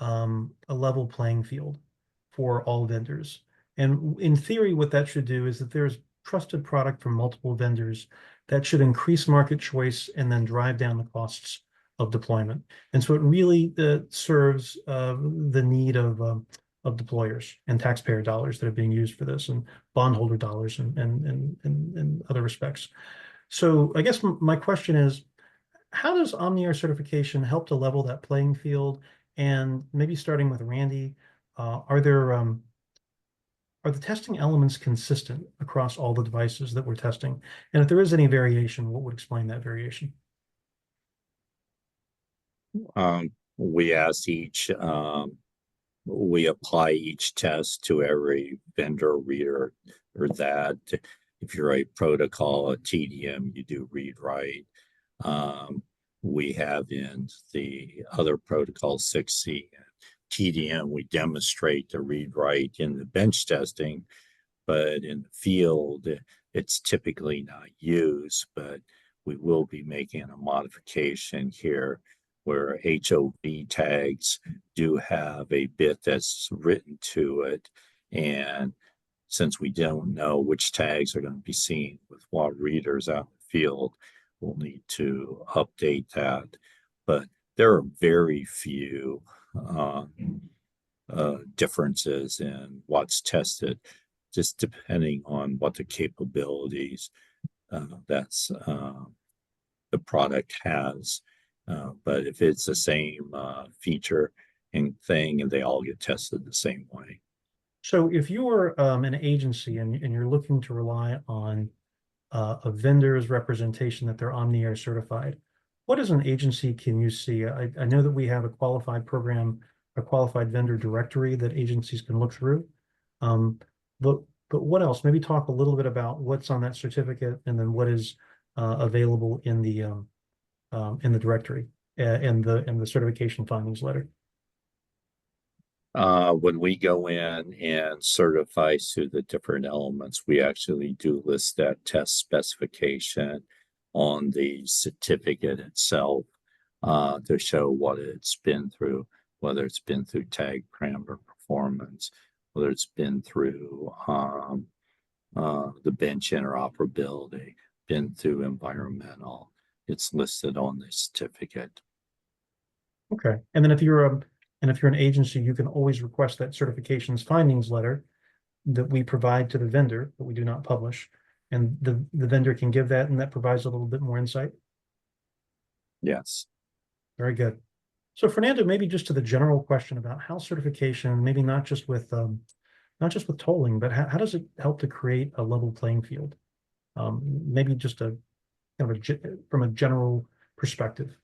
a level playing field for all vendors. And in theory, what that should do is that there's trusted product from multiple vendors that should increase market choice and then drive down the costs of deployment. And so it really serves the need of deployers and taxpayer dollars that are being used for this, and bondholder dollars and other respects. So I guess my question is, how does OmniAir certification help to level that playing field? And maybe starting with Randy, are the testing elements consistent across all the devices that we're testing? And if there is any variation, what would explain that variation? We ask we apply each test to every vendor reader, or that if you write protocol, a TDM, you do read write. We have in the other protocol 6C TDM, we demonstrate the read write in the bench testing, but in the field, it's typically not used, but we will be making a modification here where HOV tags do have a bit that's written to it. And since we don't know which tags are going to be seen with what readers out in the field, we'll need to update that. But there are very few differences in what's tested, just depending on what the capabilities that's the product has. But if it's the same feature and thing, and they all get tested the same way. So if you're an agency and you're looking to rely on a vendor's representation that they're OmniAir certified, what as an agency can you see? I know that we have a qualified program, a qualified vendor directory that agencies can look through. But what else? Maybe talk a little bit about what's on that certificate, and then what is available in the directory and the certification findings letter. When we go in and certify to the different elements, we actually do list that test specification on the certificate itself to show what it's been through, whether it's been through tag parameter performance, whether it's been through the bench interoperability, been through environmental. It's listed on the certificate. Okay, and then if you're an agency, you can always request that certifications findings letter that we provide to the vendor, that we do not publish, and the vendor can give that, and that provides a little bit more insight. Yes. Very good. So Fernando, maybe just to the general question about how certification, maybe not just with tolling, but how does it help to create a level playing field? Maybe just a kind of from a general perspective.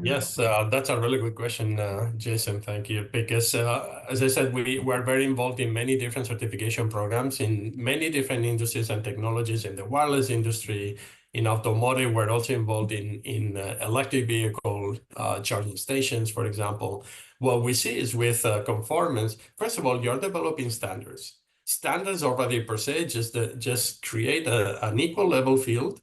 Yes, that's a really good question, Jason. Thank you. Because as I said, we're very involved in many different certification programs in many different industries and technologies, in the wireless industry, in automotive. We're also involved in electric vehicle charging stations, for example. What we see is with conformance, first of all, you're developing standards. Standards already per se just create an equal level field.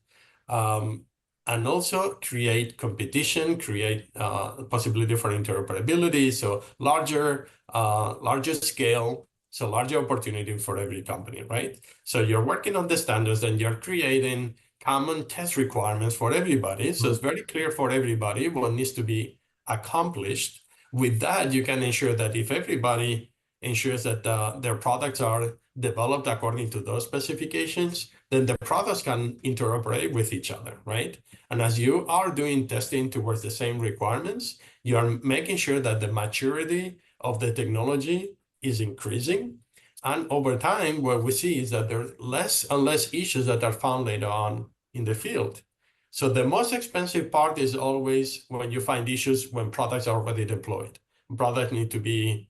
And also create competition, create possibility for interoperability, so larger scale, so larger opportunity for every company, right? So you're working on the standards, and you're creating common test requirements for everybody. So it's very clear for everybody what needs to be accomplished. With that, you can ensure that if everybody ensures that their products are developed according to those specifications, then the products can interoperate with each other, right? And as you are doing testing towards the same requirements, you are making sure that the maturity of the technology is increasing. And over time, what we see is that there are less and less issues that are found later on in the field. So the most expensive part is always when you find issues when products are already deployed. Products need to be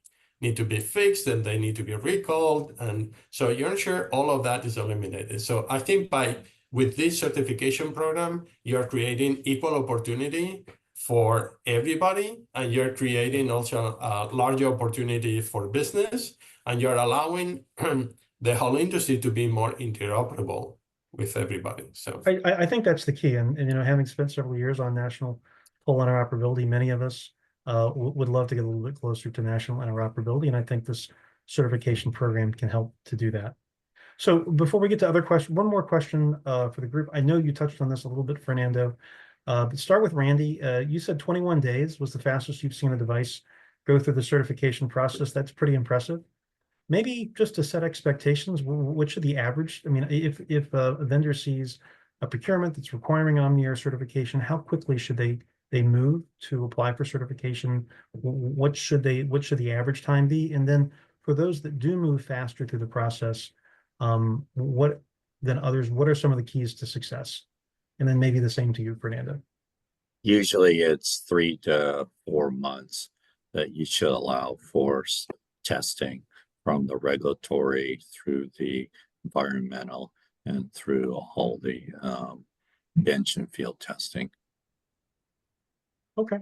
fixed and they need to be recalled. And so you ensure all of that is eliminated. So I think with this certification program, you're creating equal opportunity for everybody, and you're creating also a larger opportunity for business, and you're allowing the whole industry to be more interoperable with everybody. So I think that's the key. And, you know, having spent several years on national toll interoperability, many of us would love to get a little bit closer to national interoperability. And I think this certification program can help to do that. So before we get to other questions, one more question for the group. I know you touched on this a little bit, Fernando, but start with Randy. You said 21 days was the fastest you've seen a device go through the certification process. That's pretty impressive. Maybe just to set expectations, what should the average? I mean, if a vendor sees a procurement that's requiring OmniAir certification, how quickly should they move to apply for certification? What should the average time be? And then for those that do move faster through the process, what than others? What are some of the keys to success? And then maybe the same to you, Fernando. Usually it's 3 to 4 months that you should allow for testing, from the regulatory through the environmental and through all the bench and field testing. Okay,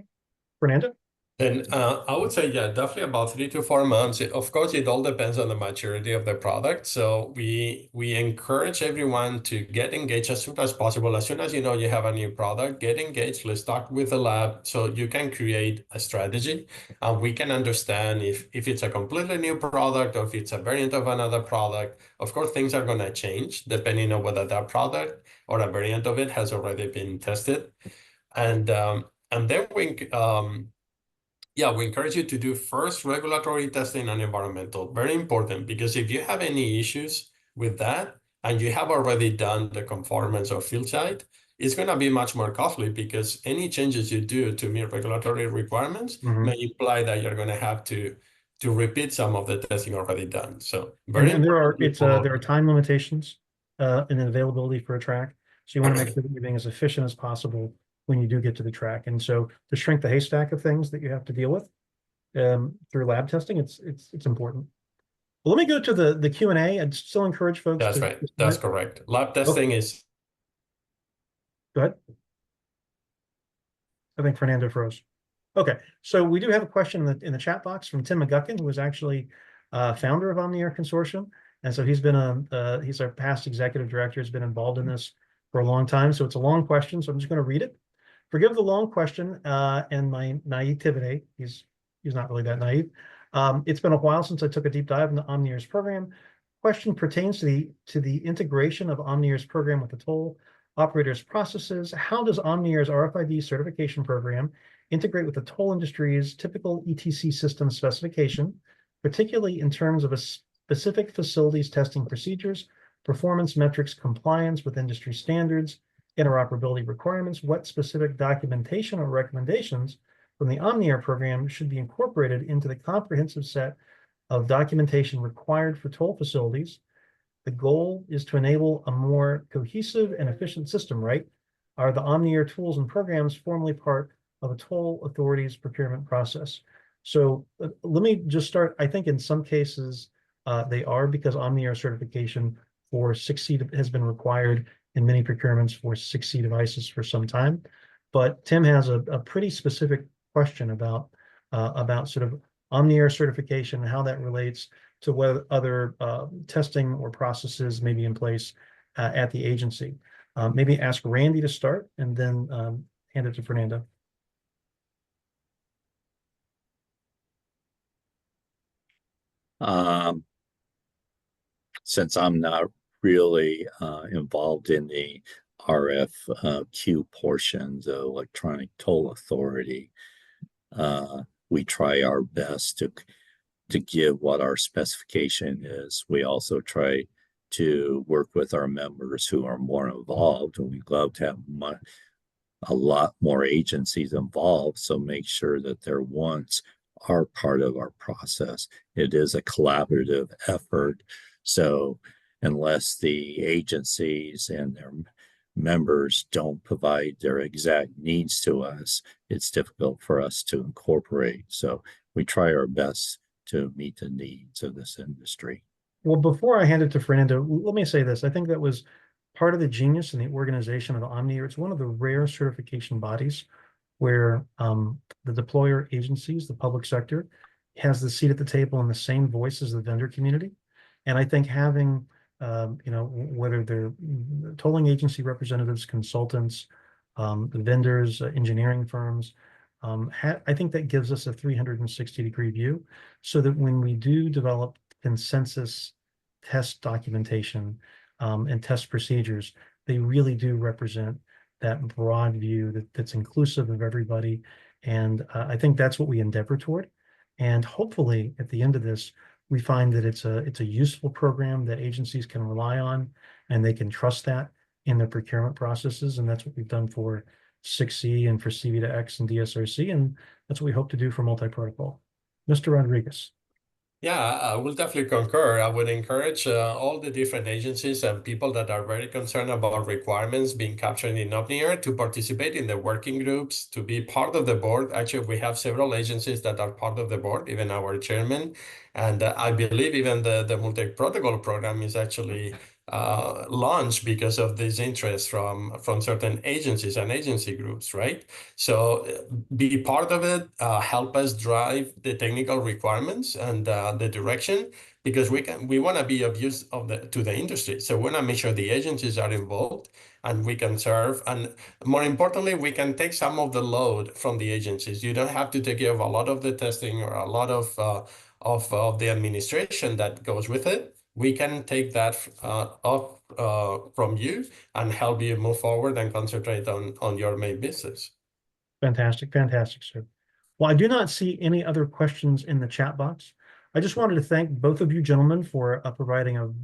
Fernando. And I would say, yeah, definitely about 3 to 4 months. Of course, it all depends on the maturity of the product. So we encourage everyone to get engaged as soon as possible. As soon as you know you have a new product, get engaged. Let's talk with the lab so you can create a strategy. And we can understand if it's a completely new product or if it's a variant of another product. Of course, things are going to change depending on whether that product or a variant of it has already been tested. And then we encourage you to do first regulatory testing and environmental. Very important, because if you have any issues with that and you have already done the conformance or field site, it's going to be much more costly, because any changes you do to meet regulatory requirements may imply that you're going to have to repeat some of the testing already done. So and there are time limitations and availability for a track. So you want to make sure that you're being as efficient as possible when you do get to the track. And so to shrink the haystack of things that you have to deal with through lab testing, it's important. Well, let me go to the Q&A. I'd still encourage folks. That's right. That's correct. Lab testing is. Go ahead. I think Fernando froze. Okay, so we do have a question in the chat box from Tim McGuckin, who is actually founder of OmniAir Consortium. And so he's our past executive director, has been involved in this for a long time. So it's a long question, so I'm just going to read it. Forgive the long question and my naivety. He's not really that naive. It's been a while since I took a deep dive into OmniAir's program. Question pertains to the integration of OmniAir's program with the toll operators' processes. How does OmniAir's RFID certification program integrate with the toll industry's typical ETC system specification, particularly in terms of a specific facilities testing procedures, performance metrics, compliance with industry standards, interoperability requirements? What specific documentation or recommendations from the OmniAir program should be incorporated into the comprehensive set of documentation required for toll facilities? The goal is to enable a more cohesive and efficient system, right? Are the OmniAir tools and programs formally part of a toll authority's procurement process? So let me just start. I think in some cases they are, because OmniAir certification for 6C has been required in many procurements for 6C devices for some time. But Tim has a pretty specific question about sort of OmniAir certification and how that relates to whether other testing or processes may be in place at the agency. Maybe ask Randy to start and then hand it to Fernando. Since I'm not really involved in the RFQ portion, the Electronic Toll Authority, we try our best to give what our specification is. We also try to work with our members who are more involved, and we'd love to have a lot more agencies involved, so make sure that their wants are part of our process. It is a collaborative effort. So unless the agencies and members don't provide their exact needs to us, it's difficult for us to incorporate. So we try our best to meet the needs of this industry. Well, before I hand it to Fernando, let me say this. I think that was part of the genius in the organization of OmniAir. It's one of the rare certification bodies where the deployer agencies, the public sector, has the seat at the table and the same voice as the vendor community. And I think having, whether they're tolling agency representatives, consultants, the vendors, engineering firms, I think that gives us a 360-degree view so that when we do develop consensus test documentation and test procedures, they really do represent that broad view that's inclusive of everybody. And I think that's what we endeavor toward. And hopefully at the end of this, we find that it's a useful program that agencies can rely on and they can trust that in their procurement processes. And that's what we've done for 6C and for CV2X and DSRC. And that's what we hope to do for multi-protocol. Mr. Rodriguez. Yeah, I will definitely concur. I would encourage all the different agencies and people that are very concerned about requirements being captured in OmniAir to participate in the working groups, to be part of the board. Actually, we have several agencies that are part of the board, even our chairman. And I believe even the multi-protocol program is actually launched because of this interest from certain agencies and agency groups, right? So be part of it, help us drive the technical requirements and the direction, because we want to be of use to the industry. So we want to make sure the agencies are involved and we can serve. And more importantly, we can take some of the load from the agencies. You don't have to take care of a lot of the testing or a lot of the administration that goes with it. We can take that off from you and help you move forward and concentrate on your main business. Fantastic, fantastic, sir. Well, I do not see any other questions in the chat box. I just wanted to thank both of you gentlemen for providing an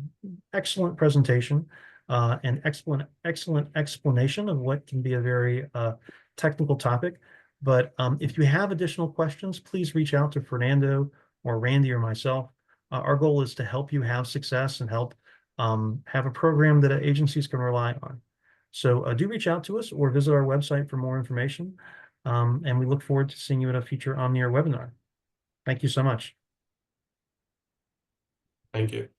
excellent presentation and excellent explanation of what can be a very technical topic. But if you have additional questions, please reach out to Fernando or Randy or myself. Our goal is to help you have success and help have a program that agencies can rely on. So do reach out to us or visit our website for more information. And we look forward to seeing you at a future OmniAir webinar. Thank you so much. Thank you.